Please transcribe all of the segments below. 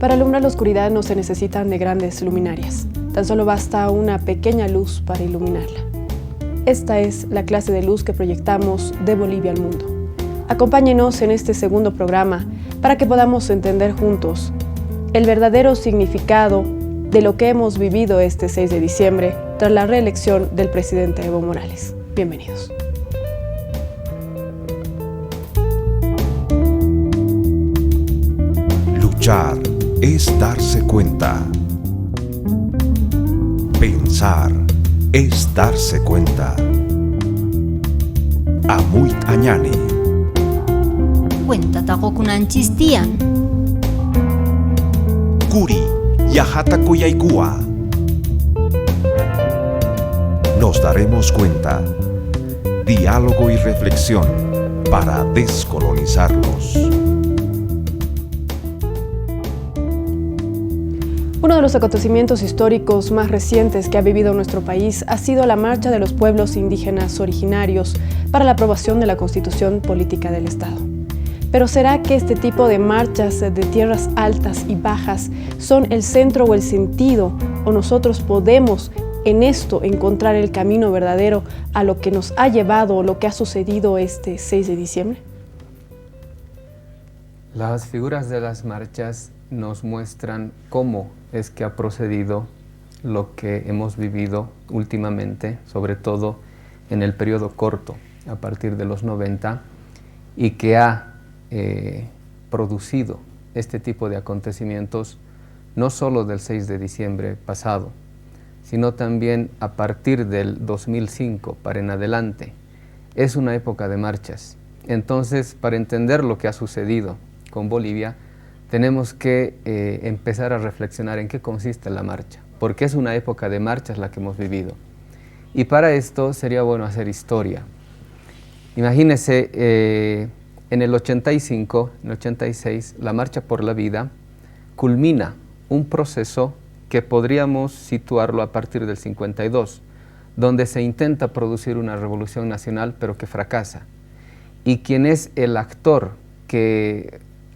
Para alumbrar la oscuridad no se necesitan de grandes luminarias, tan solo basta una pequeña luz para iluminarla. Esta es la clase de luz que proyectamos de Bolivia al mundo. Acompáñenos en este segundo programa para que podamos entender juntos el verdadero significado de lo que hemos vivido este 6 de diciembre tras la reelección del presidente Evo Morales. Bienvenidos. Luchar es darse cuenta. Pensar es darse cuenta. Amuit Añani. Cuenta tagokunan chistian. Kuri Yahata Kuyaikua. Nos daremos cuenta. Diálogo y reflexión para descolonizarnos. Uno de los acontecimientos históricos más recientes que ha vivido nuestro país ha sido la marcha de los pueblos indígenas originarios para la aprobación de la Constitución Política del Estado. Pero ¿será que este tipo de marchas de tierras altas y bajas son el centro o el sentido, o nosotros podemos en esto encontrar el camino verdadero a lo que nos ha llevado o lo que ha sucedido este 6 de diciembre? Las figuras de las marchas nos muestran cómo es que ha procedido lo que hemos vivido últimamente, sobre todo en el periodo corto, a partir de los 90, y que ha producido este tipo de acontecimientos no solo del 6 de diciembre pasado, sino también a partir del 2005 para en adelante. Es una época de marchas. Entonces, para entender lo que ha sucedido con Bolivia, tenemos que empezar a reflexionar en qué consiste la marcha, porque es una época de marchas la que hemos vivido. Y para esto sería bueno hacer historia. Imagínense, en el 85, en el 86, la Marcha por la Vida culmina un proceso que podríamos situarlo a partir del 52, donde se intenta producir una revolución nacional, pero que fracasa. Y quien es el actor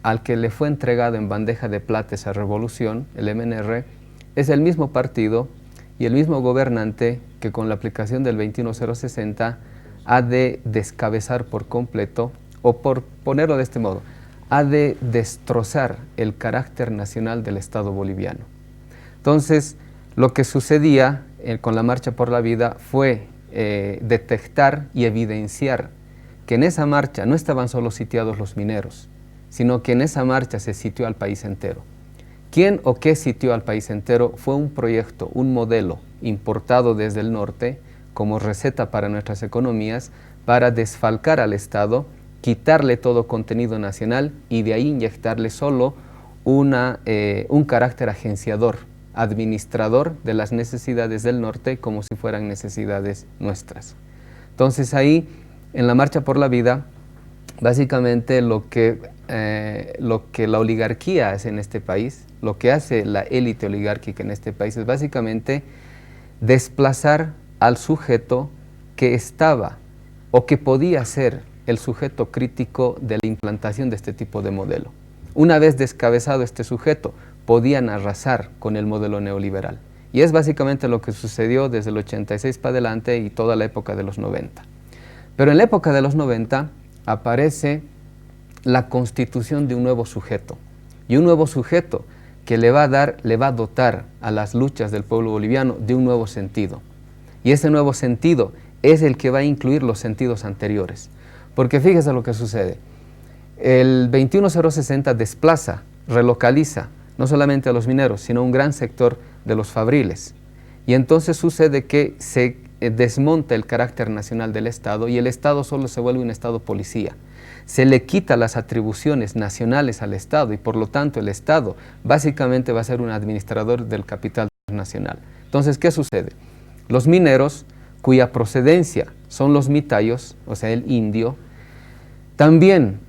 al que le fue entregado en bandeja de plata esa revolución, el MNR, es el mismo partido y el mismo gobernante que con la aplicación del 21060 ha de descabezar por completo, o por ponerlo de este modo, ha de destrozar el carácter nacional del Estado boliviano. Entonces, lo que sucedía con la Marcha por la Vida fue detectar y evidenciar que en esa marcha no estaban solo sitiados los mineros, sino que en esa marcha se sitió al país entero. ¿Quién o qué sitió al país entero? Fue un proyecto, un modelo importado desde el norte como receta para nuestras economías, para desfalcar al Estado, quitarle todo contenido nacional y de ahí inyectarle solo un carácter agenciador, administrador de las necesidades del norte como si fueran necesidades nuestras. Entonces ahí, en la Marcha por la Vida, básicamente lo que la oligarquía hace en este país, lo que hace la élite oligárquica en este país es básicamente desplazar al sujeto que estaba o que podía ser el sujeto crítico de la implantación de este tipo de modelo. Una vez descabezado este sujeto, podían arrasar con el modelo neoliberal. Y es básicamente lo que sucedió desde el 86 para adelante y toda la época de los 90. Pero en la época de los 90 aparece la constitución de un nuevo sujeto. Y un nuevo sujeto que le va a dotar a las luchas del pueblo boliviano de un nuevo sentido. Y ese nuevo sentido es el que va a incluir los sentidos anteriores. Porque fíjese lo que sucede. El 21060 desplaza, relocaliza, no solamente a los mineros, sino a un gran sector de los fabriles. Y entonces sucede que se desmonta el carácter nacional del Estado y el Estado solo se vuelve un Estado policía. Se le quita las atribuciones nacionales al Estado y por lo tanto el Estado básicamente va a ser un administrador del capital nacional. Entonces, ¿qué sucede? Los mineros, cuya procedencia son los mitayos, o sea, el indio, también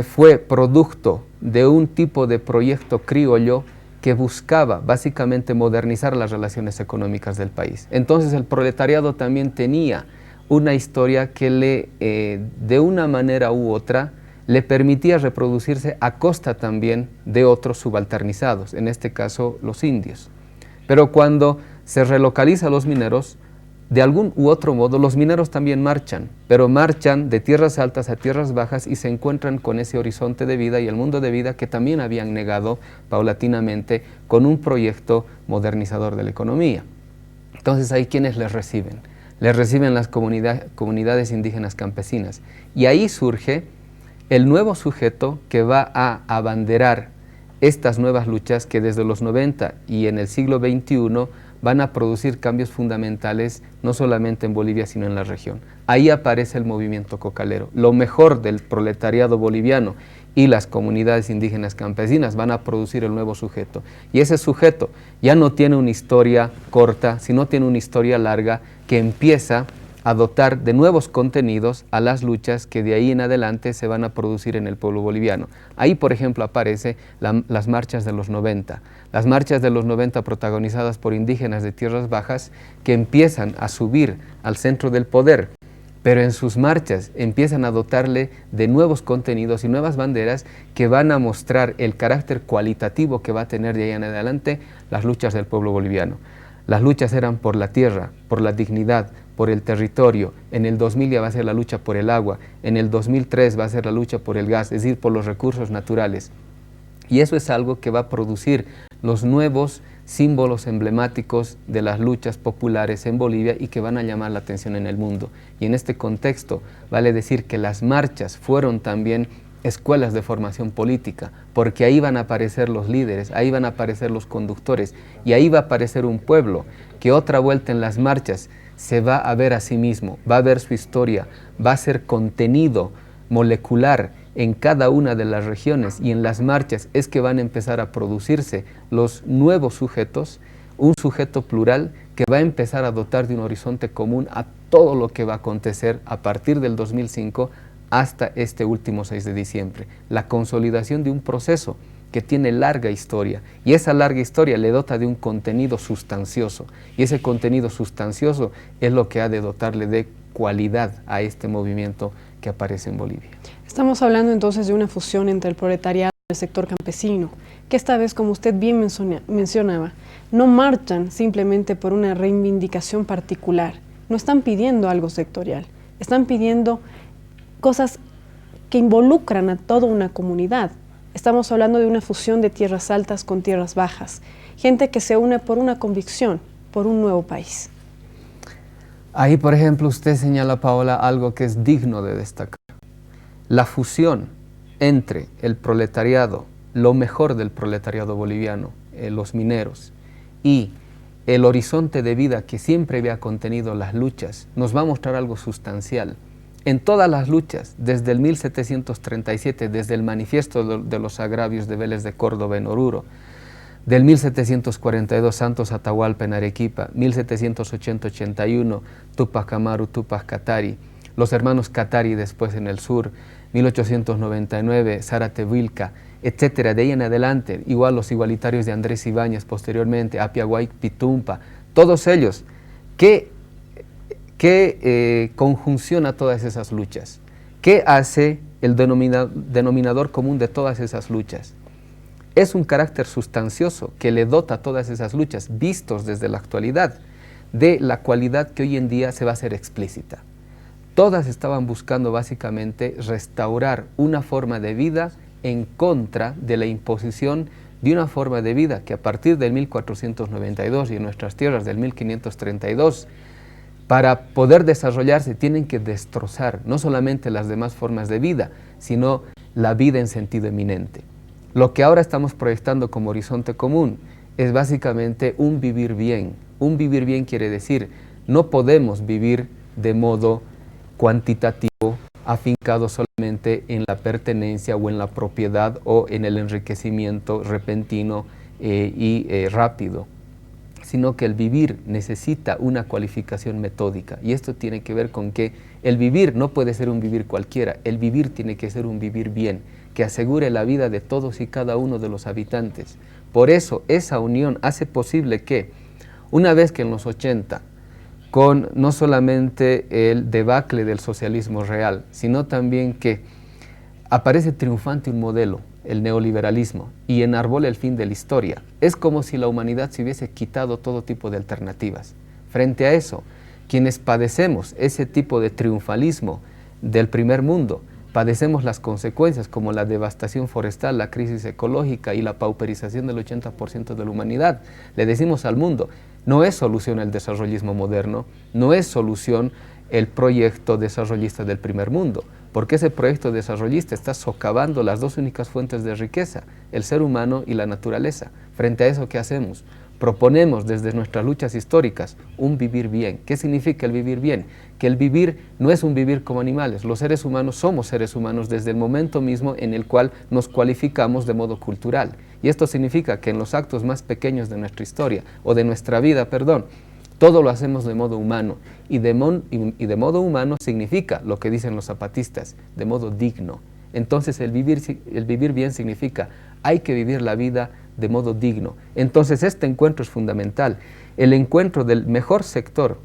fue producto de un tipo de proyecto criollo que buscaba básicamente modernizar las relaciones económicas del país. Entonces el proletariado también tenía una historia que de una manera u otra le permitía reproducirse a costa también de otros subalternizados, en este caso los indios. Pero cuando se relocaliza a los mineros, de algún u otro modo los mineros también marchan, pero marchan de tierras altas a tierras bajas y se encuentran con ese horizonte de vida y el mundo de vida que también habían negado paulatinamente con un proyecto modernizador de la economía. Entonces hay quienes les reciben las comunidades indígenas campesinas, y ahí surge el nuevo sujeto que va a abanderar estas nuevas luchas que desde los 90 y en el siglo XXI van a producir cambios fundamentales no solamente en Bolivia sino en la región. Ahí aparece el movimiento cocalero. Lo mejor del proletariado boliviano y las comunidades indígenas campesinas van a producir el nuevo sujeto. Y ese sujeto ya no tiene una historia corta, sino tiene una historia larga que empieza a dotar de nuevos contenidos a las luchas que de ahí en adelante se van a producir en el pueblo boliviano. Ahí, por ejemplo, aparecen las marchas de los 90. Las marchas de los 90 protagonizadas por indígenas de tierras bajas que empiezan a subir al centro del poder, pero en sus marchas empiezan a dotarle de nuevos contenidos y nuevas banderas que van a mostrar el carácter cualitativo que va a tener de ahí en adelante las luchas del pueblo boliviano. Las luchas eran por la tierra, por la dignidad, por el territorio. En el 2000 ya va a ser la lucha por el agua, en el 2003 va a ser la lucha por el gas, es decir, por los recursos naturales. Y eso es algo que va a producir los nuevos símbolos emblemáticos de las luchas populares en Bolivia y que van a llamar la atención en el mundo. Y en este contexto vale decir que las marchas fueron también escuelas de formación política, porque ahí van a aparecer los líderes, ahí van a aparecer los conductores y ahí va a aparecer un pueblo que otra vuelta en las marchas se va a ver a sí mismo, va a ver su historia, va a ser contenido molecular en cada una de las regiones, y en las marchas es que van a empezar a producirse los nuevos sujetos, un sujeto plural que va a empezar a dotar de un horizonte común a todo lo que va a acontecer a partir del 2005 hasta este último 6 de diciembre. La consolidación de un proceso que tiene larga historia, y esa larga historia le dota de un contenido sustancioso, y ese contenido sustancioso es lo que ha de dotarle de cualidad a este movimiento que aparece en Bolivia. Estamos hablando entonces de una fusión entre el proletariado y el sector campesino, que esta vez, como usted bien mencionaba, no marchan simplemente por una reivindicación particular, no están pidiendo algo sectorial, están pidiendo cosas que involucran a toda una comunidad. Estamos hablando de una fusión de tierras altas con tierras bajas, gente que se une por una convicción, por un nuevo país. Ahí, por ejemplo, usted señala, Paola, algo que es digno de destacar. La fusión entre el proletariado, lo mejor del proletariado boliviano, los mineros, y el horizonte de vida que siempre había contenido las luchas, nos va a mostrar algo sustancial. En todas las luchas, desde el 1737, desde el manifiesto de los agravios de Vélez de Córdoba en Oruro, del 1742, Santos Atahualpa en Arequipa, 1780-81, Tupac Amaru, Tupac Katari, los hermanos Katari después en el sur, 1899, Zárate Vilca, etcétera, de ahí en adelante, igual los igualitarios de Andrés Ibáñez posteriormente, Apiaguay Pitumpa, todos ellos, ¿qué conjunciona todas esas luchas? ¿Qué hace el denominador común de todas esas luchas? Es un carácter sustancioso que le dota a todas esas luchas, vistos desde la actualidad, de la cualidad que hoy en día se va a hacer explícita. Todas estaban buscando básicamente restaurar una forma de vida en contra de la imposición de una forma de vida que a partir del 1492 y en nuestras tierras del 1532, para poder desarrollarse tienen que destrozar no solamente las demás formas de vida, sino la vida en sentido eminente. Lo que ahora estamos proyectando como horizonte común es básicamente un vivir bien. Un vivir bien quiere decir, no podemos vivir de modo cuantitativo, afincado solamente en la pertenencia o en la propiedad o en el enriquecimiento repentino y rápido, sino que el vivir necesita una cualificación metódica, y esto tiene que ver con que el vivir no puede ser un vivir cualquiera, el vivir tiene que ser un vivir bien, que asegure la vida de todos y cada uno de los habitantes. Por eso esa unión hace posible que, una vez que en los 80, con no solamente el debacle del socialismo real, sino también que aparece triunfante un modelo, el neoliberalismo, y enarbola el fin de la historia. Es como si la humanidad se hubiese quitado todo tipo de alternativas. Frente a eso, quienes padecemos ese tipo de triunfalismo del primer mundo, padecemos las consecuencias como la devastación forestal, la crisis ecológica y la pauperización del 80% de la humanidad. Le decimos al mundo, no es solución el desarrollismo moderno, no es solución el proyecto desarrollista del primer mundo, porque ese proyecto desarrollista está socavando las dos únicas fuentes de riqueza, el ser humano y la naturaleza. Frente a eso, ¿qué hacemos? Proponemos desde nuestras luchas históricas un vivir bien. ¿Qué significa el vivir bien? Que el vivir no es un vivir como animales. Los seres humanos somos seres humanos desde el momento mismo en el cual nos cualificamos de modo cultural. Y esto significa que en los actos más pequeños de nuestra historia, o de nuestra vida, perdón, todo lo hacemos de modo humano. Y de modo humano significa, lo que dicen los zapatistas, de modo digno. Entonces el vivir bien significa, hay que vivir la vida de modo digno. Entonces este encuentro es fundamental, el encuentro del mejor sector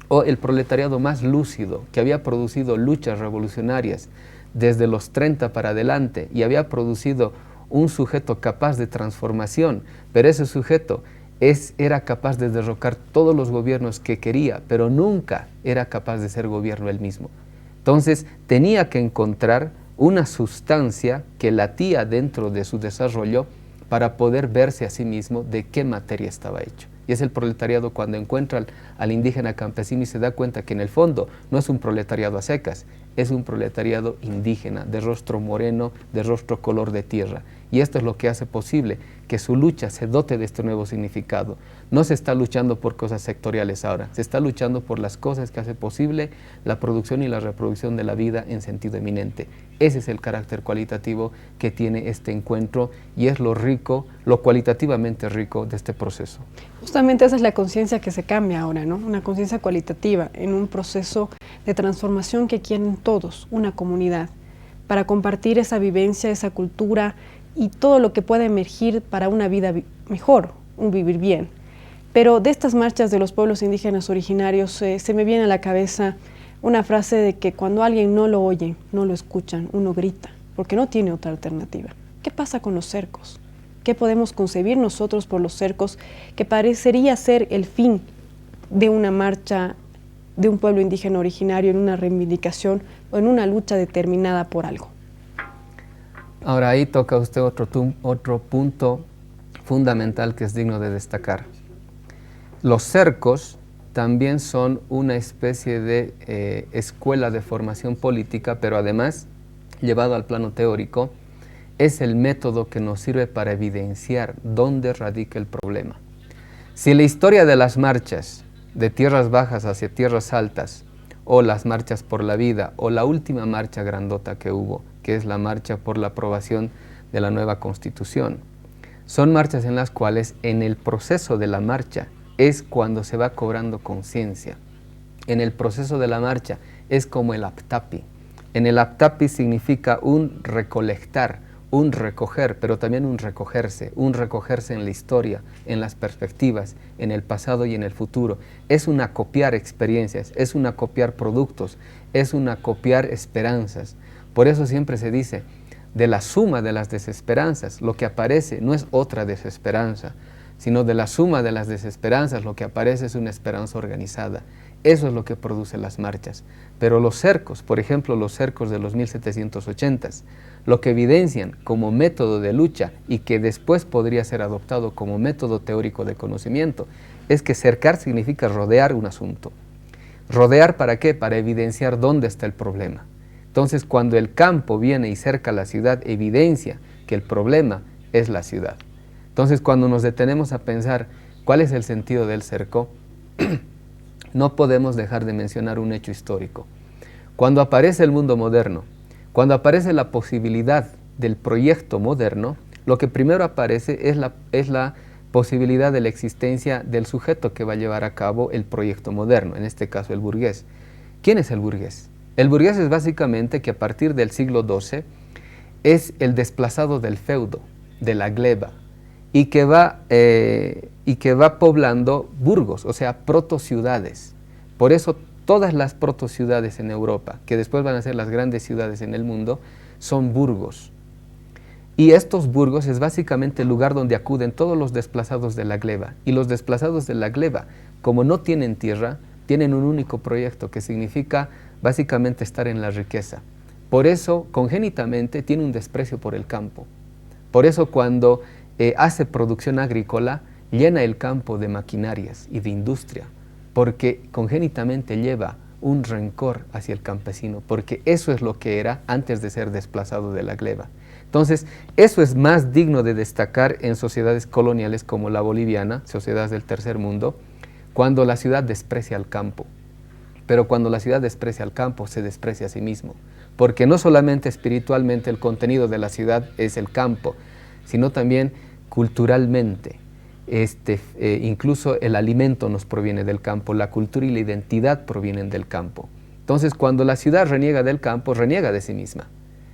o el proletariado más lúcido que había producido luchas revolucionarias desde los 30 para adelante y había producido un sujeto capaz de transformación, pero ese sujeto era capaz de derrocar todos los gobiernos que quería, pero nunca era capaz de ser gobierno él mismo. Entonces tenía que encontrar una sustancia que latía dentro de su desarrollo para poder verse a sí mismo de qué materia estaba hecho. Y es el proletariado cuando encuentra al indígena campesino y se da cuenta que en el fondo no es un proletariado a secas, es un proletariado indígena, de rostro moreno, de rostro color de tierra. Y esto es lo que hace posible que su lucha se dote de este nuevo significado. No se está luchando por cosas sectoriales ahora, se está luchando por las cosas que hace posible la producción y la reproducción de la vida en sentido eminente. Ese es el carácter cualitativo que tiene este encuentro y es lo rico, lo cualitativamente rico de este proceso. Justamente esa es la conciencia que se cambia ahora, ¿no? Una conciencia cualitativa en un proceso de transformación que quieren todos, una comunidad, para compartir esa vivencia, esa cultura y todo lo que pueda emergir para una vida mejor, un vivir bien. Pero de estas marchas de los pueblos indígenas originarios se me viene a la cabeza una frase de que cuando alguien no lo oye, no lo escuchan, uno grita, porque no tiene otra alternativa. ¿Qué pasa con los cercos? ¿Qué podemos concebir nosotros por los cercos que parecería ser el fin de una marcha de un pueblo indígena originario en una reivindicación o en una lucha determinada por algo? Ahora ahí toca usted otro punto fundamental que es digno de destacar. Los cercos también son una especie de escuela de formación política, pero además, llevado al plano teórico, es el método que nos sirve para evidenciar dónde radica el problema. Si la historia de las marchas de tierras bajas hacia tierras altas, o las marchas por la vida, o la última marcha grandota que hubo, que es la marcha por la aprobación de la nueva Constitución, son marchas en las cuales en el proceso de la marcha es cuando se va cobrando conciencia. En el proceso de la marcha es como el aptapi. En el aptapi significa un recolectar, un recoger, pero también un recogerse en la historia, en las perspectivas, en el pasado y en el futuro. Es un acopiar experiencias, es un acopiar productos, es un acopiar esperanzas. Por eso siempre se dice, de la suma de las desesperanzas, lo que aparece no es otra desesperanza, sino de la suma de las desesperanzas, lo que aparece es una esperanza organizada. Eso es lo que produce las marchas. Pero los cercos, por ejemplo, los cercos de los 1780s, lo que evidencian como método de lucha y que después podría ser adoptado como método teórico de conocimiento, es que cercar significa rodear un asunto. ¿Rodear para qué? Para evidenciar dónde está el problema. Entonces, cuando el campo viene y cerca la ciudad, evidencia que el problema es la ciudad. Entonces, cuando nos detenemos a pensar cuál es el sentido del cerco, no podemos dejar de mencionar un hecho histórico. Cuando aparece el mundo moderno, cuando aparece la posibilidad del proyecto moderno, lo que primero aparece es la posibilidad de la existencia del sujeto que va a llevar a cabo el proyecto moderno, en este caso el burgués. ¿Quién es el burgués? El burgués es básicamente que a partir del siglo XII es el desplazado del feudo, de la gleba, y que va poblando burgos, o sea, protociudades. Por eso Todas las protociudades en Europa, que después van a ser las grandes ciudades en el mundo, son burgos. Y estos burgos es básicamente el lugar donde acuden todos los desplazados de la gleba. Y los desplazados de la gleba, como no tienen tierra, tienen un único proyecto que significa básicamente estar en la riqueza. Por eso, congénitamente, tiene un desprecio por el campo. Por eso, cuando hace producción agrícola, llena el campo de maquinarias y de industria, porque congénitamente lleva un rencor hacia el campesino, porque eso es lo que era antes de ser desplazado de la gleba. Entonces, eso es más digno de destacar en sociedades coloniales como la boliviana, sociedades del tercer mundo, cuando la ciudad desprecia al campo. Pero cuando la ciudad desprecia al campo, se desprecia a sí mismo, porque no solamente espiritualmente el contenido de la ciudad es el campo, sino también culturalmente. Incluso el alimento nos proviene del campo, la cultura y la identidad provienen del campo. Entonces, cuando la ciudad reniega del campo, reniega de sí misma.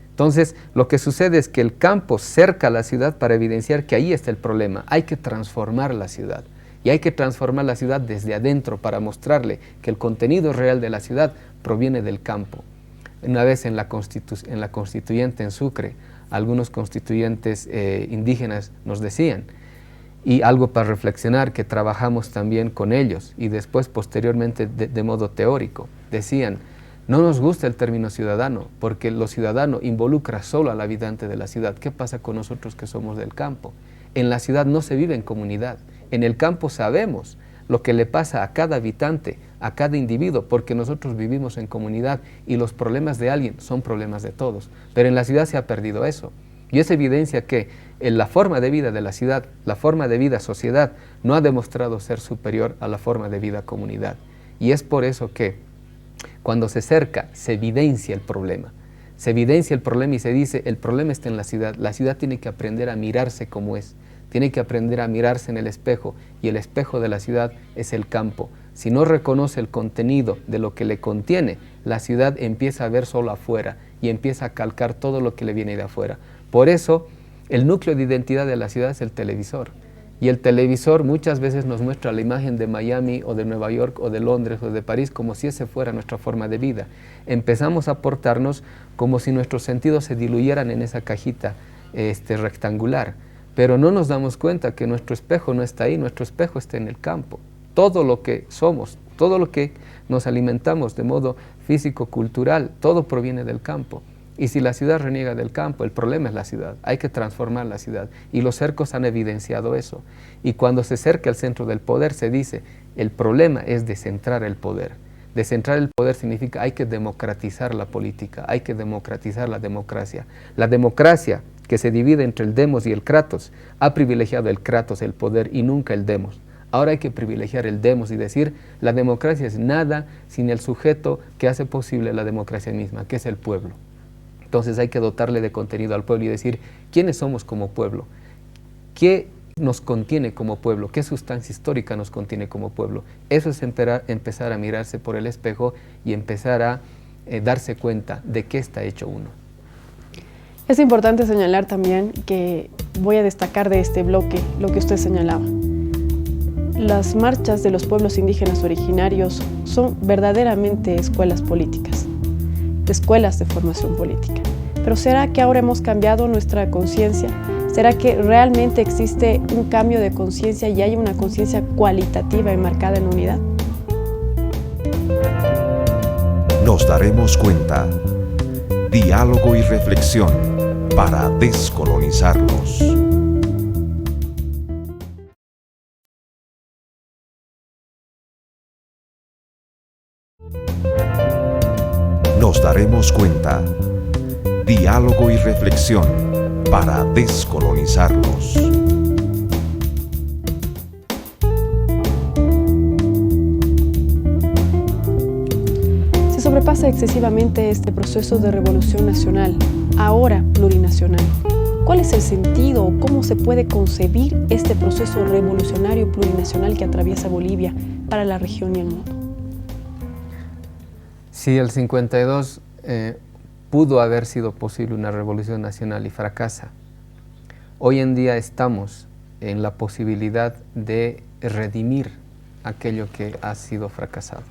Entonces, lo que sucede es que el campo cerca a la ciudad para evidenciar que ahí está el problema. Hay que transformar la ciudad. Y hay que transformar la ciudad desde adentro para mostrarle que el contenido real de la ciudad proviene del campo. Una vez en la constituyente en Sucre, algunos constituyentes indígenas nos decían, y algo para reflexionar, que trabajamos también con ellos, y después posteriormente de modo teórico, decían, no nos gusta el término ciudadano, porque lo ciudadano involucra solo al habitante de la ciudad. ¿Qué pasa con nosotros que somos del campo? En la ciudad no se vive en comunidad. En el campo sabemos lo que le pasa a cada habitante, a cada individuo, porque nosotros vivimos en comunidad y los problemas de alguien son problemas de todos. Pero en la ciudad se ha perdido eso. Y es evidencia que en la forma de vida de la ciudad, la forma de vida sociedad, no ha demostrado ser superior a la forma de vida comunidad. Y es por eso que cuando se cerca, se evidencia el problema. Se evidencia el problema y se dice, el problema está en la ciudad tiene que aprender a mirarse como es, tiene que aprender a mirarse en el espejo, y el espejo de la ciudad es el campo. Si no reconoce el contenido de lo que le contiene, la ciudad empieza a ver solo afuera y empieza a calcar todo lo que le viene de afuera. Por eso, el núcleo de identidad de la ciudad es el televisor. Y el televisor muchas veces nos muestra la imagen de Miami o de Nueva York o de Londres o de París como si ese fuera nuestra forma de vida. Empezamos a portarnos como si nuestros sentidos se diluyeran en esa cajita rectangular, pero no nos damos cuenta que nuestro espejo no está ahí, nuestro espejo está en el campo. Todo lo que somos, todo lo que nos alimentamos de modo físico-cultural, todo proviene del campo. Y si la ciudad reniega del campo, el problema es la ciudad. Hay que transformar la ciudad. Y los cercos han evidenciado eso. Y cuando se cerca el centro del poder, se dice, el problema es descentrar el poder. Descentrar el poder significa hay que democratizar la política, hay que democratizar la democracia. La democracia, que se divide entre el demos y el kratos, ha privilegiado el kratos, el poder, y nunca el demos. Ahora hay que privilegiar el demos y decir, la democracia es nada sin el sujeto que hace posible la democracia misma, que es el pueblo. Entonces hay que dotarle de contenido al pueblo y decir, ¿quiénes somos como pueblo? ¿Qué nos contiene como pueblo? ¿Qué sustancia histórica nos contiene como pueblo? Eso es empezar a mirarse por el espejo y empezar a darse cuenta de qué está hecho uno. Es importante señalar también que voy a destacar de este bloque lo que usted señalaba. Las marchas de los pueblos indígenas originarios son verdaderamente escuelas políticas, escuelas de formación política. Pero ¿será que ahora hemos cambiado nuestra conciencia? ¿Será que realmente existe un cambio de conciencia y hay una conciencia cualitativa enmarcada en unidad? Nos daremos cuenta. Diálogo y reflexión para descolonizarnos. Nos daremos cuenta. Diálogo y reflexión para descolonizarnos. Se sobrepasa excesivamente este proceso de revolución nacional, ahora plurinacional. ¿Cuál es el sentido o cómo se puede concebir este proceso revolucionario plurinacional que atraviesa Bolivia para la región y el mundo? Si el 52 pudo haber sido posible una revolución nacional y fracasa, hoy en día estamos en la posibilidad de redimir aquello que ha sido fracasado.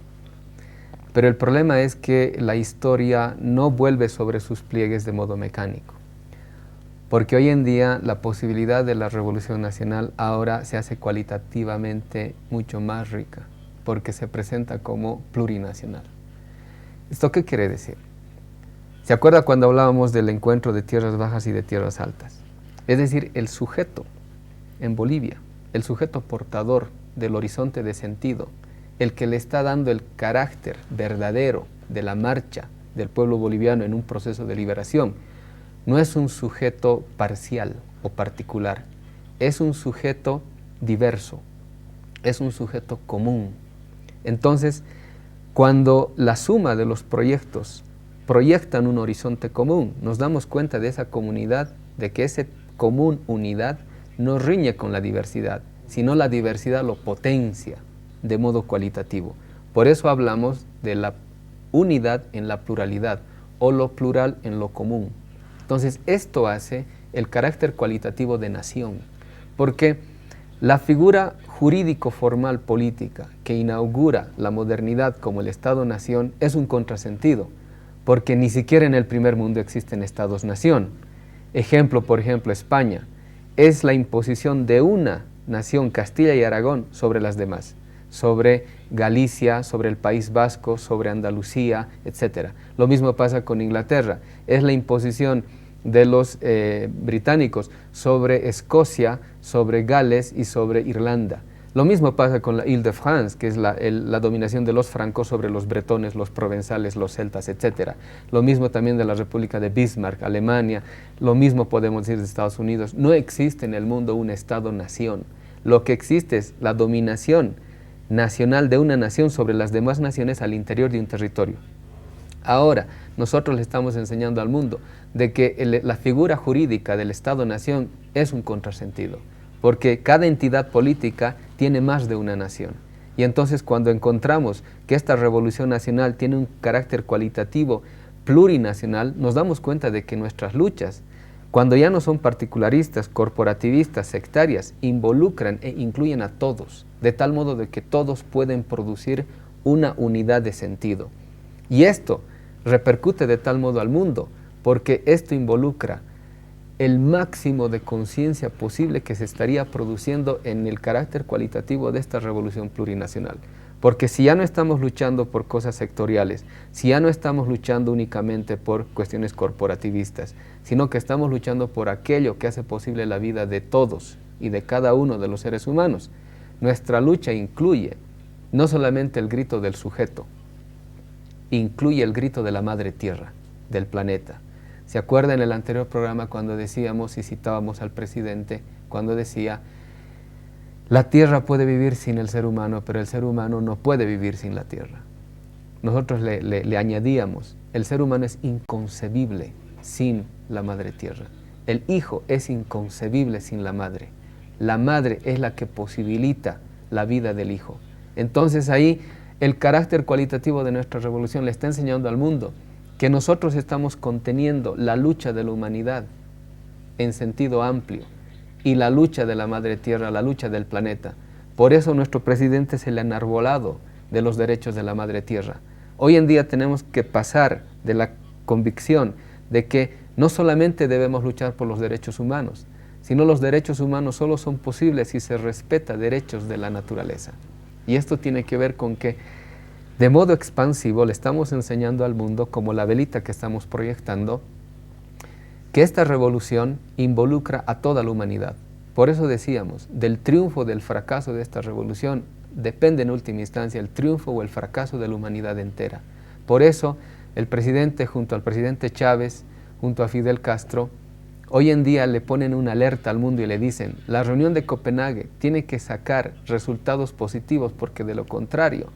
Pero el problema es que la historia no vuelve sobre sus pliegues de modo mecánico. Porque hoy en día la posibilidad de la revolución nacional ahora se hace cualitativamente mucho más rica, porque se presenta como plurinacional. ¿Esto qué quiere decir? ¿Se acuerda cuando hablábamos del encuentro de tierras bajas y de tierras altas? Es decir, el sujeto en Bolivia, el sujeto portador del horizonte de sentido, el que le está dando el carácter verdadero de la marcha del pueblo boliviano en un proceso de liberación, no es un sujeto parcial o particular, es un sujeto diverso, es un sujeto común. Entonces, cuando la suma de los proyectos proyectan un horizonte común, nos damos cuenta de esa comunidad, de que esa común unidad no riñe con la diversidad, sino la diversidad lo potencia de modo cualitativo. Por eso hablamos de la unidad en la pluralidad o lo plural en lo común. Entonces, esto hace el carácter cualitativo de nación, porque la figura jurídico-formal política que inaugura la modernidad como el Estado-nación es un contrasentido, porque ni siquiera en el primer mundo existen Estados-nación. Ejemplo, por ejemplo, España es la imposición de una nación, Castilla y Aragón, sobre las demás, sobre Galicia, sobre el País Vasco, sobre Andalucía, etc. Lo mismo pasa con Inglaterra, es la imposición de los británicos sobre Escocia, sobre Gales y sobre Irlanda. Lo mismo pasa con la Île-de-France, que es la dominación de los francos sobre los bretones, los provenzales, los celtas, etc. Lo mismo también de la República de Bismarck, Alemania, lo mismo podemos decir de Estados Unidos. No existe en el mundo un Estado-nación. Lo que existe es la dominación nacional de una nación sobre las demás naciones al interior de un territorio. Ahora, nosotros le estamos enseñando al mundo de que la figura jurídica del Estado-nación es un contrasentido, porque cada entidad política tiene más de una nación. Y entonces cuando encontramos que esta revolución nacional tiene un carácter cualitativo plurinacional, nos damos cuenta de que nuestras luchas, cuando ya no son particularistas, corporativistas, sectarias, involucran e incluyen a todos, de tal modo de que todos pueden producir una unidad de sentido. Y esto repercute de tal modo al mundo, porque esto involucra el máximo de conciencia posible que se estaría produciendo en el carácter cualitativo de esta revolución plurinacional. Porque si ya no estamos luchando por cosas sectoriales, si ya no estamos luchando únicamente por cuestiones corporativistas, sino que estamos luchando por aquello que hace posible la vida de todos y de cada uno de los seres humanos, nuestra lucha incluye no solamente el grito del sujeto, incluye el grito de la madre tierra, del planeta. ¿Se acuerda en el anterior programa cuando decíamos y citábamos al presidente, cuando decía, la tierra puede vivir sin el ser humano, pero el ser humano no puede vivir sin la tierra? Nosotros le añadíamos, el ser humano es inconcebible sin la madre tierra. El hijo es inconcebible sin la madre. La madre es la que posibilita la vida del hijo. Entonces ahí el carácter cualitativo de nuestra revolución le está enseñando al mundo que nosotros estamos conteniendo la lucha de la humanidad en sentido amplio y la lucha de la madre tierra, la lucha del planeta. Por eso nuestro presidente se le ha enarbolado de los derechos de la madre tierra. Hoy en día tenemos que pasar de la convicción de que no solamente debemos luchar por los derechos humanos, sino los derechos humanos solo son posibles si se respeta derechos de la naturaleza. Y esto tiene que ver con que de modo expansivo le estamos enseñando al mundo, como la velita que estamos proyectando, que esta revolución involucra a toda la humanidad. Por eso decíamos, del triunfo o del fracaso de esta revolución depende en última instancia el triunfo o el fracaso de la humanidad entera. Por eso el presidente junto al presidente Chávez, junto a Fidel Castro, hoy en día le ponen una alerta al mundo y le dicen, la reunión de Copenhague tiene que sacar resultados positivos porque de lo contrario,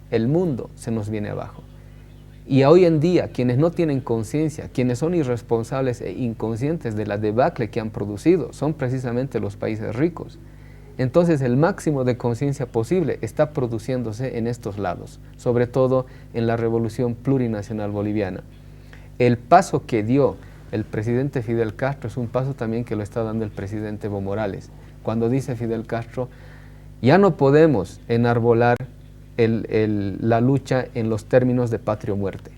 el mundo se nos viene abajo. Y hoy en día, quienes no tienen conciencia, quienes son irresponsables e inconscientes de la debacle que han producido, son precisamente los países ricos. Entonces, el máximo de conciencia posible está produciéndose en estos lados, sobre todo en la revolución plurinacional boliviana. El paso que dio el presidente Fidel Castro es un paso también que lo está dando el presidente Evo Morales. Cuando dice Fidel Castro, ya no podemos enarbolar la lucha en los términos de patria o muerte.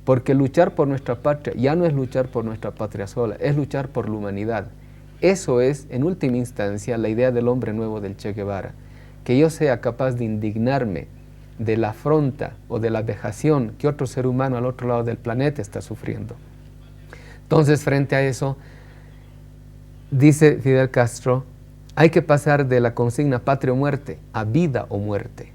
Porque luchar por nuestra patria ya no es luchar por nuestra patria sola, es luchar por la humanidad. Eso es, en última instancia, la idea del hombre nuevo del Che Guevara. Que yo sea capaz de indignarme de la afronta o de la vejación que otro ser humano al otro lado del planeta está sufriendo. Entonces, frente a eso, dice Fidel Castro, hay que pasar de la consigna patria o muerte a vida o muerte.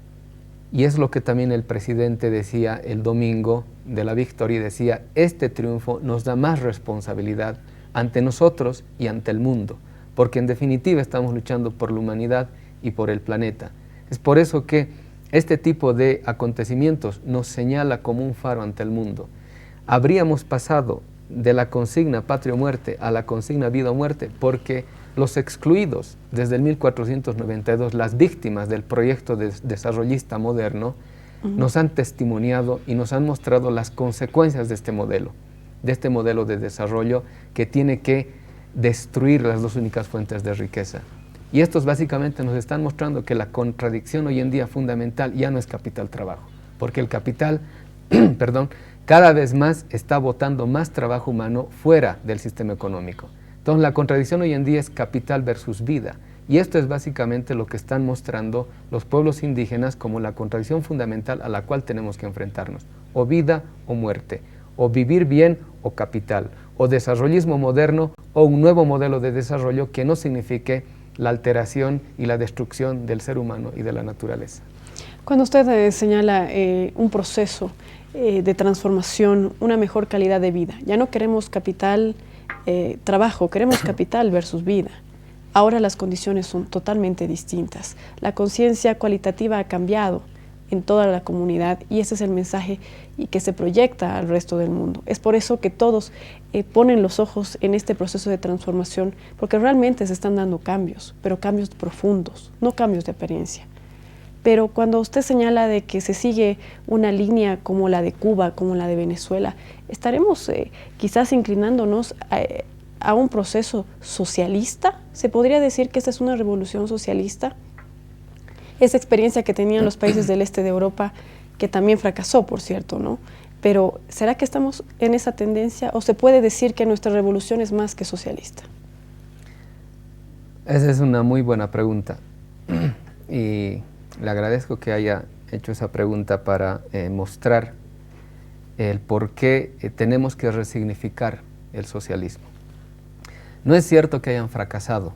Y es lo que también el presidente decía el domingo de la victoria, y decía, este triunfo nos da más responsabilidad ante nosotros y ante el mundo, porque en definitiva estamos luchando por la humanidad y por el planeta. Es por eso que este tipo de acontecimientos nos señala como un faro ante el mundo. Habríamos pasado de la consigna patria o muerte a la consigna vida o muerte porque los excluidos desde el 1492, las víctimas del proyecto desarrollista moderno, nos han testimoniado y nos han mostrado las consecuencias de este modelo de desarrollo que tiene que destruir las dos únicas fuentes de riqueza. Y estos básicamente nos están mostrando que la contradicción hoy en día fundamental ya no es capital-trabajo, porque el capital, perdón, cada vez más está botando más trabajo humano fuera del sistema económico. Entonces la contradicción hoy en día es capital versus vida. Y esto es básicamente lo que están mostrando los pueblos indígenas como la contradicción fundamental a la cual tenemos que enfrentarnos. O vida o muerte, o vivir bien o capital, o desarrollismo moderno o un nuevo modelo de desarrollo que no signifique la alteración y la destrucción del ser humano y de la naturaleza. Cuando usted señala un proceso de transformación, una mejor calidad de vida, ya no queremos capital, trabajo, queremos capital versus vida. Ahora las condiciones son totalmente distintas. La conciencia cualitativa ha cambiado en toda la comunidad y ese es el mensaje y que se proyecta al resto del mundo. Es por eso que todos ponen los ojos en este proceso de transformación, porque realmente se están dando cambios, pero cambios profundos, no cambios de apariencia. Pero cuando usted señala de que se sigue una línea como la de Cuba, como la de Venezuela, estaremos quizás inclinándonos a un proceso socialista. ¿Se podría decir que esta es una revolución socialista? Esa experiencia que tenían los países del este de Europa, que también fracasó, por cierto, ¿no? Pero ¿será que estamos en esa tendencia o se puede decir que nuestra revolución es más que socialista? Esa es una muy buena pregunta y le agradezco que haya hecho esa pregunta para mostrar el por qué tenemos que resignificar el socialismo. No es cierto que hayan fracasado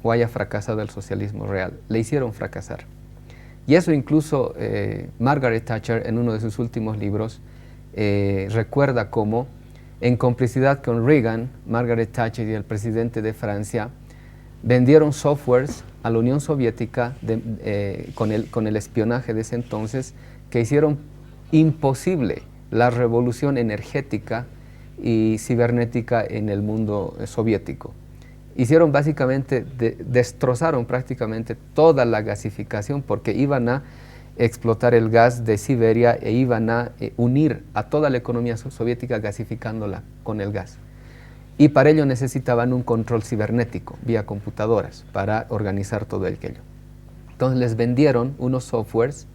o haya fracasado el socialismo real, le hicieron fracasar. Y eso incluso Margaret Thatcher en uno de sus últimos libros recuerda cómo en complicidad con Reagan, Margaret Thatcher y el presidente de Francia vendieron softwares a la Unión Soviética con el espionaje de ese entonces que hicieron imposible la revolución energética y cibernética en el mundo soviético. Hicieron básicamente, destrozaron prácticamente toda la gasificación porque iban a explotar el gas de Siberia e iban a unir a toda la economía soviética gasificándola con el gas. Y para ello necesitaban un control cibernético vía computadoras para organizar todo aquello. Entonces les vendieron unos softwares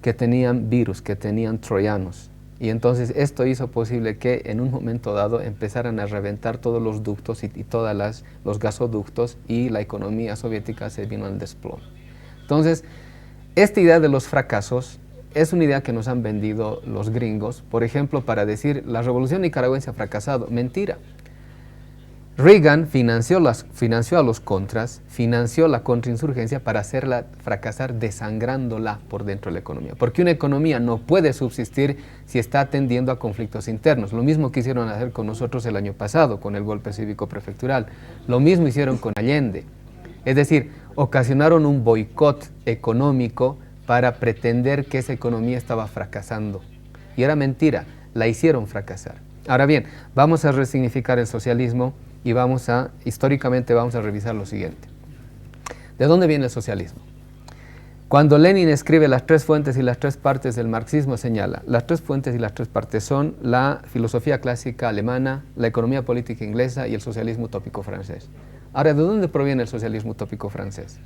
que tenían virus, que tenían troyanos. Y entonces esto hizo posible que en un momento dado empezaran a reventar todos los ductos y todos los gasoductos y la economía soviética se vino al desplome. Entonces, esta idea de los fracasos es una idea que nos han vendido los gringos, por ejemplo, para decir la revolución nicaragüense ha fracasado. Mentira. Reagan financió a los contras, financió la contrainsurgencia para hacerla fracasar desangrándola por dentro de la economía. Porque una economía no puede subsistir si está atendiendo a conflictos internos. Lo mismo quisieron hacer con nosotros el año pasado, con el golpe cívico prefectural. Lo mismo hicieron con Allende. Es decir, ocasionaron un boicot económico para pretender que esa economía estaba fracasando. Y era mentira, la hicieron fracasar. Ahora bien, vamos a resignificar el socialismo y históricamente vamos a revisar lo siguiente. ¿De dónde viene el socialismo? Cuando Lenin escribe las tres fuentes y las tres partes del marxismo, señala, las tres fuentes y las tres partes son la filosofía clásica alemana, la economía política inglesa y el socialismo utópico francés. Ahora, ¿de dónde proviene el socialismo utópico francés?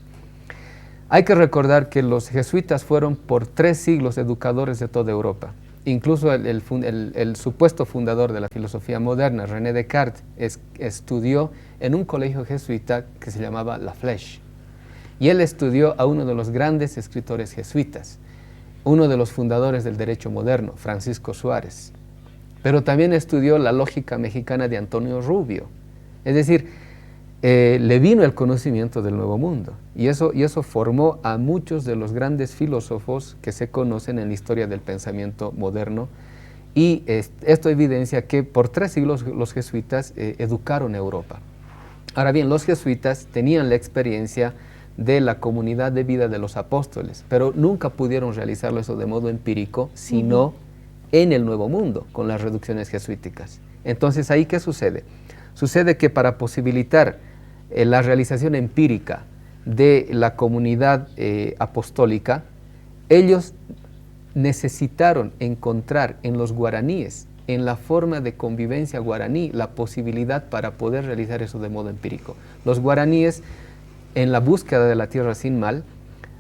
Hay que recordar que los jesuitas fueron por 3 siglos educadores de toda Europa. Incluso el supuesto fundador de la filosofía moderna, René Descartes, estudió en un colegio jesuita que se llamaba La Flèche. Y él estudió a uno de los grandes escritores jesuitas, uno de los fundadores del derecho moderno, Francisco Suárez. Pero también estudió la lógica mexicana de Antonio Rubio. Es decir, le vino el conocimiento del Nuevo Mundo y eso formó a muchos de los grandes filósofos que se conocen en la historia del pensamiento moderno, y esto evidencia que por 3 siglos los jesuitas educaron a Europa. Ahora bien, los jesuitas tenían la experiencia de la comunidad de vida de los apóstoles, pero nunca pudieron realizarlo eso de modo empírico, sino en el Nuevo Mundo, con las reducciones jesuíticas. Entonces, ¿ahí qué sucede? Sucede que para posibilitar la realización empírica de la comunidad apostólica, ellos necesitaron encontrar en los guaraníes, en la forma de convivencia guaraní, la posibilidad para poder realizar eso de modo empírico. Los guaraníes, en la búsqueda de la tierra sin mal,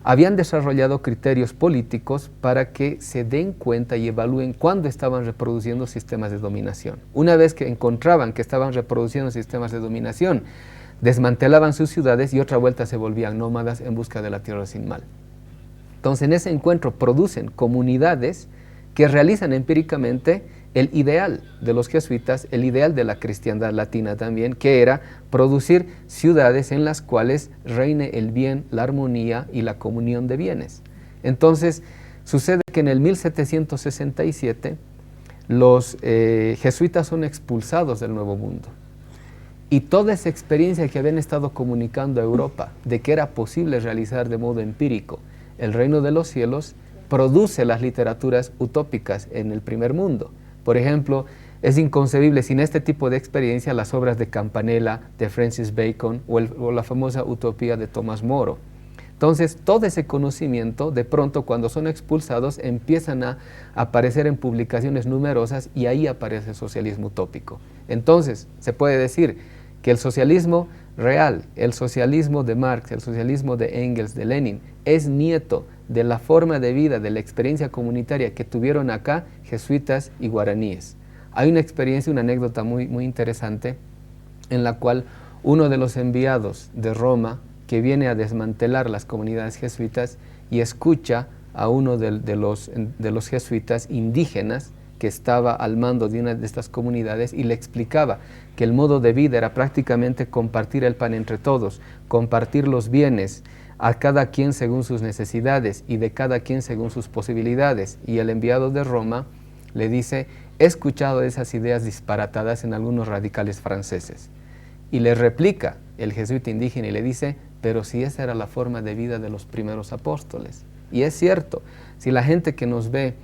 habían desarrollado criterios políticos para que se den cuenta y evalúen cuándo estaban reproduciendo sistemas de dominación. Una vez que encontraban que estaban reproduciendo sistemas de dominación, desmantelaban sus ciudades y otra vuelta se volvían nómadas en busca de la tierra sin mal. Entonces, en ese encuentro producen comunidades que realizan empíricamente el ideal de los jesuitas, el ideal de la cristiandad latina también, que era producir ciudades en las cuales reine el bien, la armonía y la comunión de bienes. Entonces, sucede que en el 1767 los jesuitas son expulsados del Nuevo Mundo. Y toda esa experiencia que habían estado comunicando a Europa de que era posible realizar de modo empírico el reino de los cielos, produce las literaturas utópicas en el primer mundo. Por ejemplo, es inconcebible sin este tipo de experiencia las obras de Campanella, de Francis Bacon o la famosa Utopía de Tomás Moro. Entonces, todo ese conocimiento, de pronto, cuando son expulsados, empiezan a aparecer en publicaciones numerosas y ahí aparece el socialismo utópico. Entonces, se puede decir que el socialismo real, el socialismo de Marx, el socialismo de Engels, de Lenin, es nieto de la forma de vida, de la experiencia comunitaria que tuvieron acá jesuitas y guaraníes. Hay una experiencia, una anécdota muy interesante, en la cual uno de los enviados de Roma, que viene a desmantelar las comunidades jesuitas y escucha a uno de los jesuitas indígenas que estaba al mando de una de estas comunidades y le explicaba que el modo de vida era prácticamente compartir el pan entre todos, compartir los bienes a cada quien según sus necesidades y de cada quien según sus posibilidades. Y el enviado de Roma le dice: he escuchado esas ideas disparatadas en algunos radicales franceses. Y le replica el jesuita indígena y le dice: pero si esa era la forma de vida de los primeros apóstoles. Y es cierto, si la gente que nos ve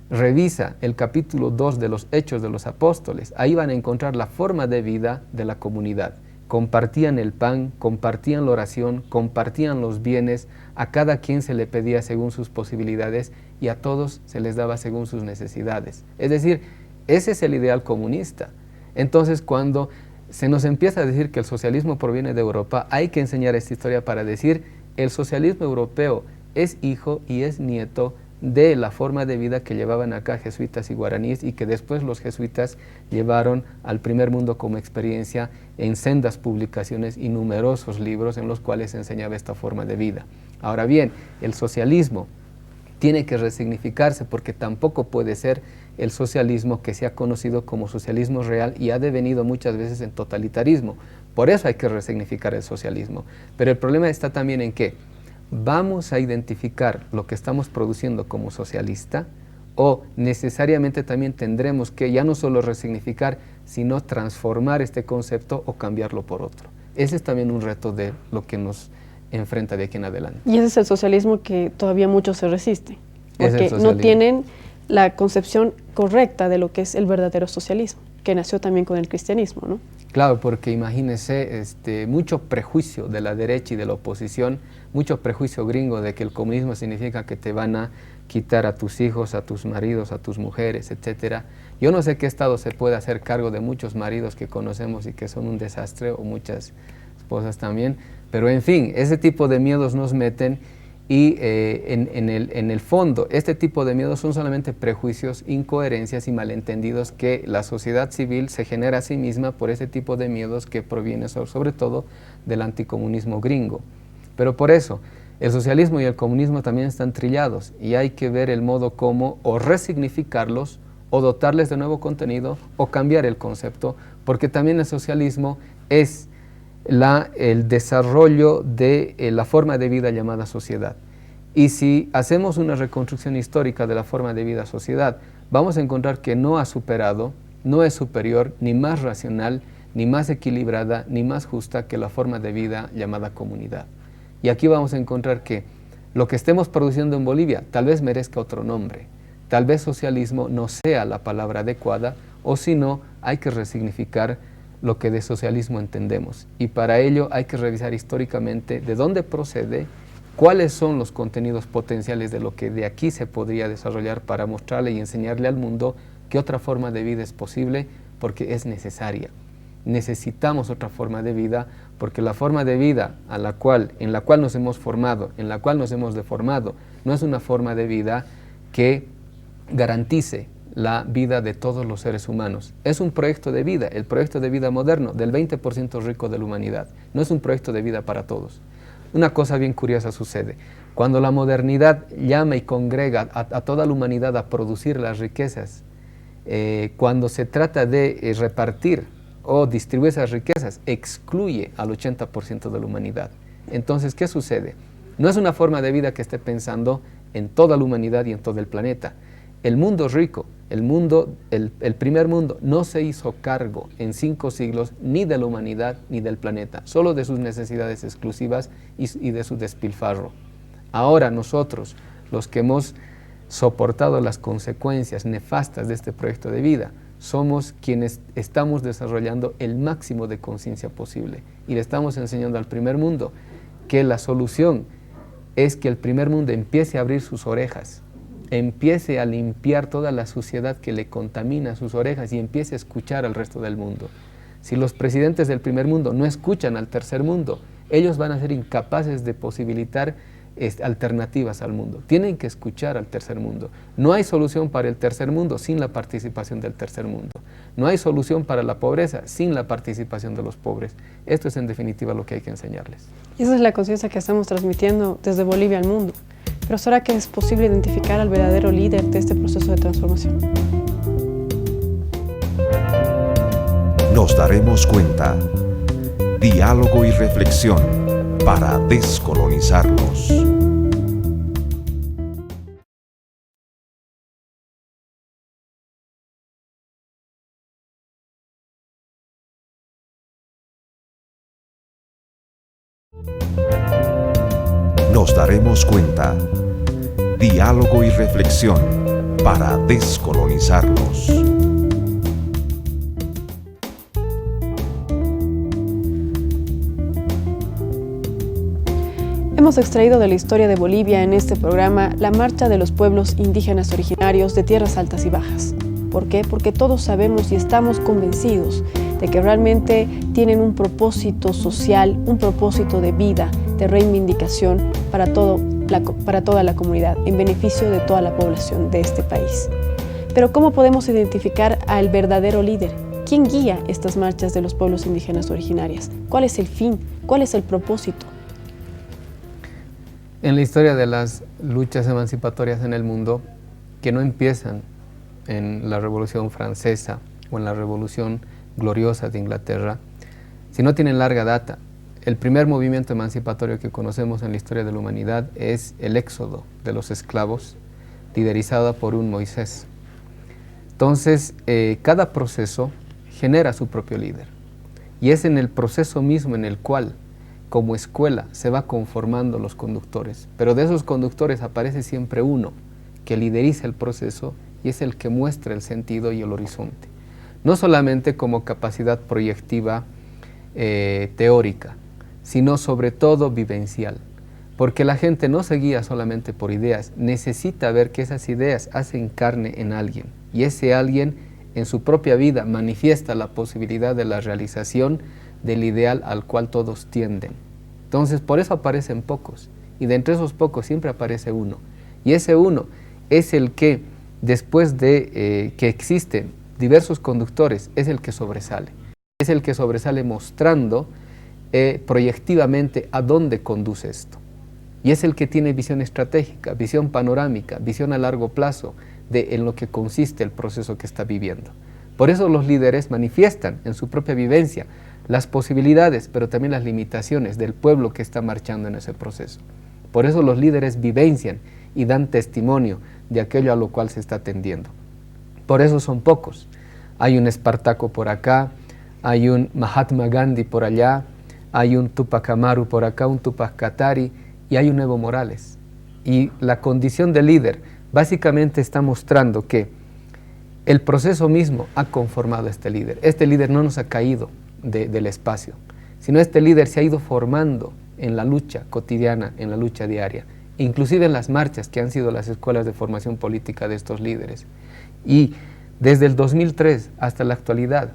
revisa el capítulo 2 de los Hechos de los Apóstoles, ahí van a encontrar la forma de vida de la comunidad. Compartían el pan, compartían la oración, compartían los bienes, a cada quien se le pedía según sus posibilidades y a todos se les daba según sus necesidades. Es decir, ese es el ideal comunista. Entonces, cuando se nos empieza a decir que el socialismo proviene de Europa, hay que enseñar esta historia para decir: el socialismo europeo es hijo y es nieto de la forma de vida que llevaban acá jesuitas y guaraníes y que después los jesuitas llevaron al primer mundo como experiencia en sendas publicaciones y numerosos libros en los cuales se enseñaba esta forma de vida. Ahora bien, el socialismo tiene que resignificarse porque tampoco puede ser el socialismo que se ha conocido como socialismo real y ha devenido muchas veces en totalitarismo. Por eso hay que resignificar el socialismo. Pero el problema está también en que ¿vamos a identificar lo que estamos produciendo como socialista o necesariamente también tendremos que ya no solo resignificar, sino transformar este concepto o cambiarlo por otro? Ese es también un reto de lo que nos enfrenta de aquí en adelante. Y ese es el socialismo que todavía muchos se resisten, porque no tienen la concepción correcta de lo que es el verdadero socialismo, que nació también con el cristianismo, ¿no? Claro, porque imagínese mucho prejuicio de la derecha y de la oposición, mucho prejuicio gringo de que el comunismo significa que te van a quitar a tus hijos, a tus maridos, a tus mujeres, etcétera. Yo no sé qué estado se puede hacer cargo de muchos maridos que conocemos y que son un desastre, o muchas esposas también, pero en fin, ese tipo de miedos nos meten y en el fondo este tipo de miedos son solamente prejuicios, incoherencias y malentendidos que la sociedad civil se genera a sí misma por ese tipo de miedos que proviene sobre todo del anticomunismo gringo. Pero por eso el socialismo y el comunismo también están trillados y hay que ver el modo como o resignificarlos o dotarles de nuevo contenido o cambiar el concepto, porque también el socialismo es el desarrollo de la forma de vida llamada sociedad. Y si hacemos una reconstrucción histórica de la forma de vida sociedad, vamos a encontrar que no ha superado, no es superior, ni más racional, ni más equilibrada, ni más justa que la forma de vida llamada comunidad. Y aquí vamos a encontrar que lo que estemos produciendo en Bolivia tal vez merezca otro nombre, tal vez socialismo no sea la palabra adecuada, o si no, hay que resignificar lo que de socialismo entendemos. Y para ello hay que revisar históricamente de dónde procede, cuáles son los contenidos potenciales de lo que de aquí se podría desarrollar para mostrarle y enseñarle al mundo que otra forma de vida es posible, porque es necesaria. Necesitamos otra forma de vida, porque la forma de vida en la cual nos hemos formado, en la cual nos hemos deformado, no es una forma de vida que garantice la vida de todos los seres humanos. Es un proyecto de vida, el proyecto de vida moderno, del 20% rico de la humanidad. No es un proyecto de vida para todos. Una cosa bien curiosa sucede. Cuando la modernidad llama y congrega a toda la humanidad a producir las riquezas, cuando se trata de repartir o distribuir esas riquezas, excluye al 80% de la humanidad. Entonces, ¿qué sucede? No es una forma de vida que esté pensando en toda la humanidad y en todo el planeta. El mundo rico, el primer mundo, no se hizo cargo en 5 siglos ni de la humanidad ni del planeta, solo de sus necesidades exclusivas y de su despilfarro. Ahora nosotros, los que hemos soportado las consecuencias nefastas de este proyecto de vida, somos quienes estamos desarrollando el máximo de conciencia posible y le estamos enseñando al primer mundo que la solución es que el primer mundo empiece a abrir sus orejas, empiece a limpiar toda la suciedad que le contamina sus orejas y empiece a escuchar al resto del mundo. Si los presidentes del primer mundo no escuchan al tercer mundo, ellos van a ser incapaces de posibilitar alternativas al mundo. Tienen que escuchar al tercer mundo. No hay solución para el tercer mundo sin la participación del tercer mundo. No hay solución para la pobreza sin la participación de los pobres. Esto es en definitiva lo que hay que enseñarles. Y esa es la conciencia que estamos transmitiendo desde Bolivia al mundo. Pero ¿será que es posible identificar al verdadero líder de este proceso de transformación? Nos daremos cuenta. Diálogo y reflexión para descolonizarnos. Nos daremos cuenta. Diálogo y reflexión para descolonizarnos. Hemos extraído de la historia de Bolivia en este programa la marcha de los pueblos indígenas originarios de tierras altas y bajas. ¿Por qué? Porque todos sabemos y estamos convencidos de que realmente tienen un propósito social, un propósito de vida, de reivindicación para toda la comunidad, en beneficio de toda la población de este país. Pero ¿cómo podemos identificar al verdadero líder? ¿Quién guía estas marchas de los pueblos indígenas originarios? ¿Cuál es el fin? ¿Cuál es el propósito? En la historia de las luchas emancipatorias en el mundo, que no empiezan en la Revolución Francesa o en la Revolución Gloriosa de Inglaterra, sino tienen larga data. El primer movimiento emancipatorio que conocemos en la historia de la humanidad es el éxodo de los esclavos, liderizado por un Moisés. Entonces, cada proceso genera su propio líder. Y es en el proceso mismo en el cual, como escuela, se va conformando los conductores. Pero de esos conductores aparece siempre uno que lideriza el proceso y es el que muestra el sentido y el horizonte. No solamente como capacidad proyectiva teórica, sino sobre todo vivencial. Porque la gente no se guía solamente por ideas, necesita ver que esas ideas hacen carne en alguien. Y ese alguien en su propia vida manifiesta la posibilidad de la realización del ideal al cual todos tienden. Entonces, por eso aparecen pocos y de entre esos pocos siempre aparece uno. Y ese uno es el que, después de que existen diversos conductores, es el que sobresale. Es el que sobresale mostrando proyectivamente a dónde conduce esto. Y es el que tiene visión estratégica, visión panorámica, visión a largo plazo en lo que consiste el proceso que está viviendo. Por eso los líderes manifiestan en su propia vivencia las posibilidades, pero también las limitaciones del pueblo que está marchando en ese proceso. Por eso los líderes vivencian y dan testimonio de aquello a lo cual se está atendiendo. Por eso son pocos. Hay un Espartaco por acá, hay un Mahatma Gandhi por allá, hay un Tupac Amaru por acá, un Tupac Katari, y hay un Evo Morales. Y la condición de líder básicamente está mostrando que el proceso mismo ha conformado a este líder. Este líder no nos ha caído del espacio, sino este líder se ha ido formando en la lucha cotidiana, en la lucha diaria, inclusive en las marchas que han sido las escuelas de formación política de estos líderes. Y desde el 2003 hasta la actualidad,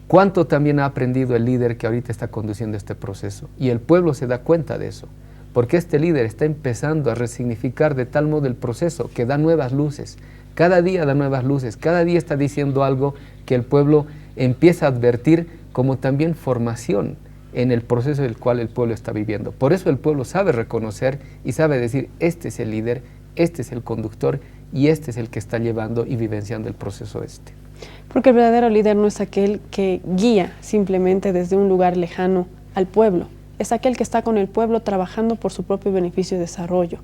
¿cuánto también ha aprendido el líder que ahorita está conduciendo este proceso? Y el pueblo se da cuenta de eso, porque este líder está empezando a resignificar de tal modo el proceso que da nuevas luces. Cada día da nuevas luces, cada día está diciendo algo que el pueblo empieza a advertir como también formación en el proceso del cual el pueblo está viviendo. Por eso el pueblo sabe reconocer y sabe decir, este es el líder, este es el conductor y este es el que está llevando y vivenciando el proceso este. Porque el verdadero líder no es aquel que guía simplemente desde un lugar lejano al pueblo, es aquel que está con el pueblo trabajando por su propio beneficio y desarrollo.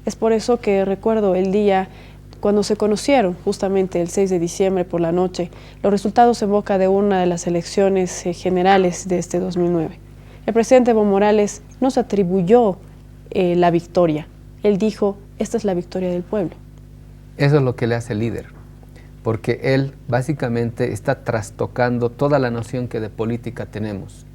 Es por eso que recuerdo el día cuando se conocieron, justamente el 6 de diciembre por la noche, los resultados en boca de una de las elecciones generales de este 2009. El presidente Evo Morales no se atribuyó la victoria. Él dijo, esta es la victoria del pueblo. Eso es lo que le hace líder, porque él básicamente está trastocando toda la noción que de política tenemos.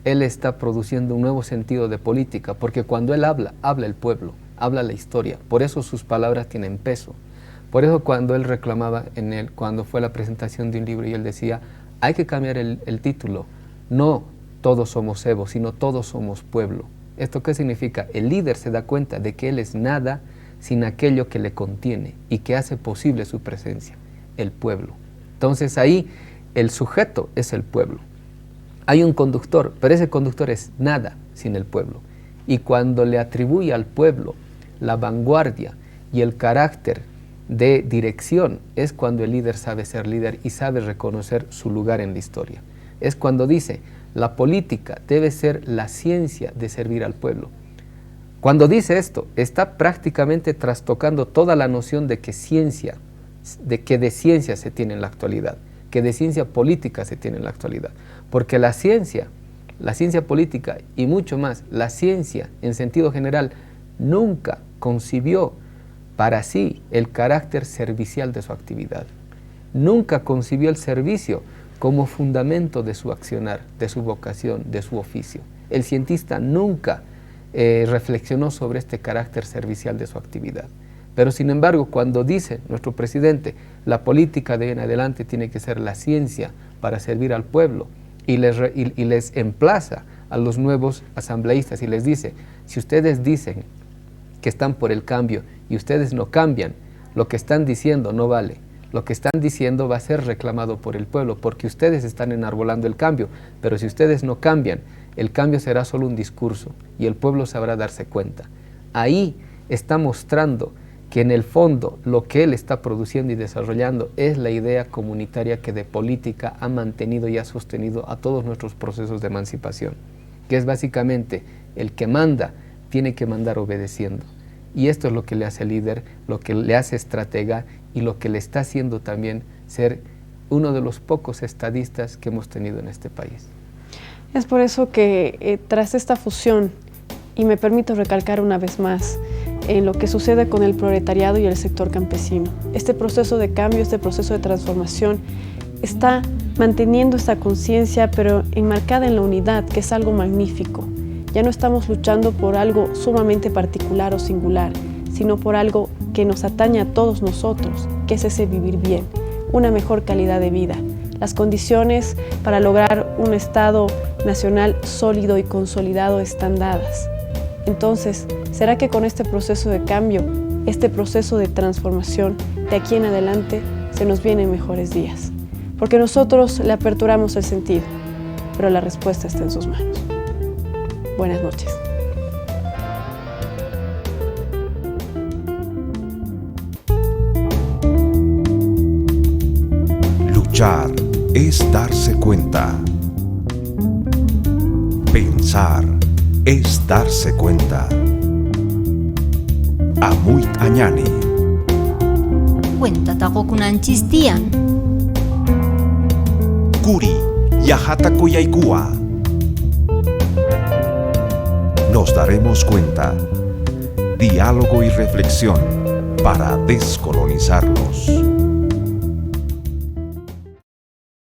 Él está produciendo un nuevo sentido de política, porque cuando él habla, habla el pueblo, habla la historia. Por eso sus palabras tienen peso. Por eso cuando él reclamaba, cuando fue la presentación de un libro y él decía, hay que cambiar el título, no todos somos Evo, sino todos somos pueblo. ¿Esto qué significa? El líder se da cuenta de que él es nada sin aquello que le contiene y que hace posible su presencia, el pueblo. Entonces ahí el sujeto es el pueblo. Hay un conductor, pero ese conductor es nada sin el pueblo. Y cuando le atribuye al pueblo la vanguardia y el carácter de dirección, es cuando el líder sabe ser líder y sabe reconocer su lugar en la historia. Es cuando dice, la política debe ser la ciencia de servir al pueblo. Cuando dice esto, está prácticamente trastocando toda la noción de que de ciencia se tiene en la actualidad, que de ciencia política se tiene en la actualidad. Porque la ciencia política y mucho más, la ciencia en sentido general, nunca concibió para sí el carácter servicial de su actividad. Nunca concibió el servicio como fundamento de su accionar, de su vocación, de su oficio. El cientista nunca reflexionó sobre este carácter servicial de su actividad. Pero sin embargo, cuando dice nuestro presidente, la política de en adelante tiene que ser la ciencia para servir al pueblo, y les emplaza a los nuevos asambleístas y les dice, si ustedes dicen que están por el cambio y ustedes no cambian, lo que están diciendo no vale. Lo que están diciendo va a ser reclamado por el pueblo, porque ustedes están enarbolando el cambio, pero si ustedes no cambian, el cambio será solo un discurso y el pueblo sabrá darse cuenta. Ahí está mostrando que en el fondo lo que él está produciendo y desarrollando es la idea comunitaria que de política ha mantenido y ha sostenido a todos nuestros procesos de emancipación, que es básicamente el que manda tiene que mandar obedeciendo. Y esto es lo que le hace líder, lo que le hace estratega y lo que le está haciendo también ser uno de los pocos estadistas que hemos tenido en este país. Es por eso que tras esta fusión, y me permito recalcar una vez más, en lo que sucede con el proletariado y el sector campesino. Este proceso de cambio, este proceso de transformación está manteniendo esta conciencia, pero enmarcada en la unidad, que es algo magnífico. Ya no estamos luchando por algo sumamente particular o singular, sino por algo que nos atañe a todos nosotros, que es ese vivir bien, una mejor calidad de vida. Las condiciones para lograr un Estado nacional sólido y consolidado están dadas. Entonces, ¿será que con este proceso de cambio, este proceso de transformación, de aquí en adelante, se nos vienen mejores días? Porque nosotros le aperturamos el sentido, pero la respuesta está en sus manos. Buenas noches. Luchar es darse cuenta. Pensar es darse cuenta. Amuit Añani. Cuenta tagokunanchistia. Kuri Yahata Kuyaikua. Nos daremos cuenta. Diálogo y reflexión para descolonizarnos.